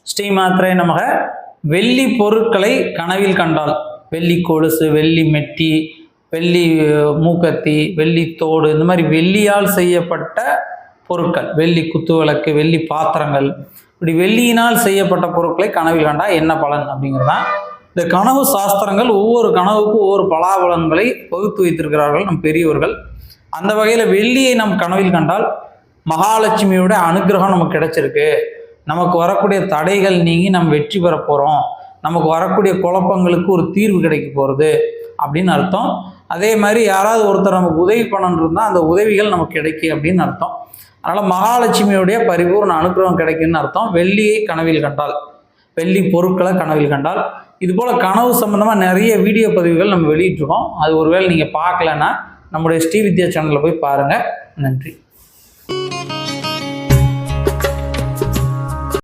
ஸ்ரீ மாத்திரை நமக. வெள்ளி பொருட்களை கனவில் கண்டால், வெள்ளி கொலுசு, வெள்ளி மெட்டி, வெள்ளி மூக்கத்தி, வெள்ளி தோடு, இந்த மாதிரி வெள்ளியால் செய்யப்பட்ட பொருட்கள், வெள்ளி குத்துவிளக்கு, வெள்ளி பாத்திரங்கள், இப்படி வெள்ளியினால் செய்யப்பட்ட பொருட்களை கனவில் கண்டால் என்ன பலன் அப்படிங்கிறதான். இந்த கனவு சாஸ்திரங்கள் ஒவ்வொரு கனவுக்கும் ஒவ்வொரு பலாபலன்களை வகுத்து வைத்திருக்கிறார்கள் நம் பெரியவர்கள். அந்த வகையில் வெள்ளியை நம் கனவில் கண்டால் மகாலட்சுமியோட அனுகிரகம் நமக்கு கிடைச்சிருக்கு, நமக்கு வரக்கூடிய தடைகள் நீங்கி நம்ம வெற்றி பெற போகிறோம், நமக்கு வரக்கூடிய குழப்பங்களுக்கு ஒரு தீர்வு கிடைக்க போகிறது அப்படின்னு அர்த்தம். அதே மாதிரி யாராவது ஒருத்தர் நமக்கு உதவி பண்ணணுன்னு இருந்தால் அந்த உதவிகள் நமக்கு கிடைக்கும் அப்படின்னு அர்த்தம். அதனால் மகாலட்சுமியுடைய பரிபூர்ண அனுகிரகம் கிடைக்குன்னு அர்த்தம். வெள்ளியை கனவில் கண்டால், வெள்ளி பொருட்களை கனவில் கண்டால். இதுபோல் கனவு சம்மந்தமாக நிறைய வீடியோ பதிவுகள் நம்ம வெளியிட்டிருக்கோம். அது ஒருவேளை நீங்கள் பார்க்கலன்னா நம்முடைய ஸ்ரீ வித்யா சேனலில் போய் பாருங்கள். நன்றி.